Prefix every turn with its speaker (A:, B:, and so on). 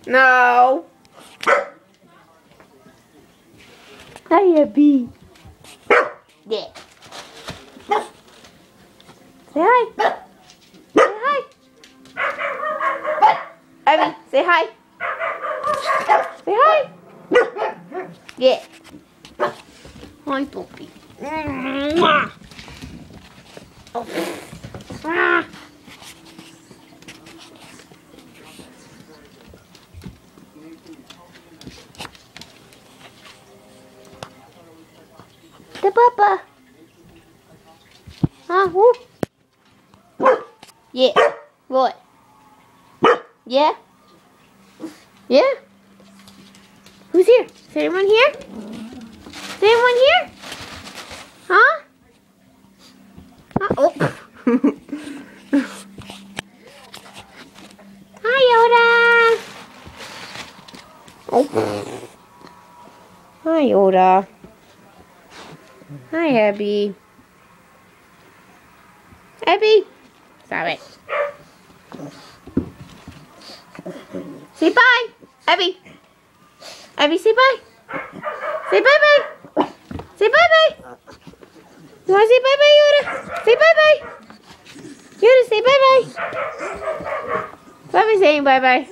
A: No. Hi, Abby. Yeah. Say hi. Say hi. Abby, say hi. Say hi. Yeah. Hi, puppy. Oh. Ah. The papa. Huh? Whoop. Yeah. What? Yeah? Yeah? Who's here? Is anyone here? Is anyone here? Huh? Oh. Hi, Yoda. Oh. Hi, Yoda. Hi, Abby. Abby. Stop it. Say bye, Abby. Abby, say bye. Say bye-bye. Say bye-bye. You want to say bye-bye, Yoda? Say bye-bye. Yoda, say bye-bye. Bobby's saying bye-bye.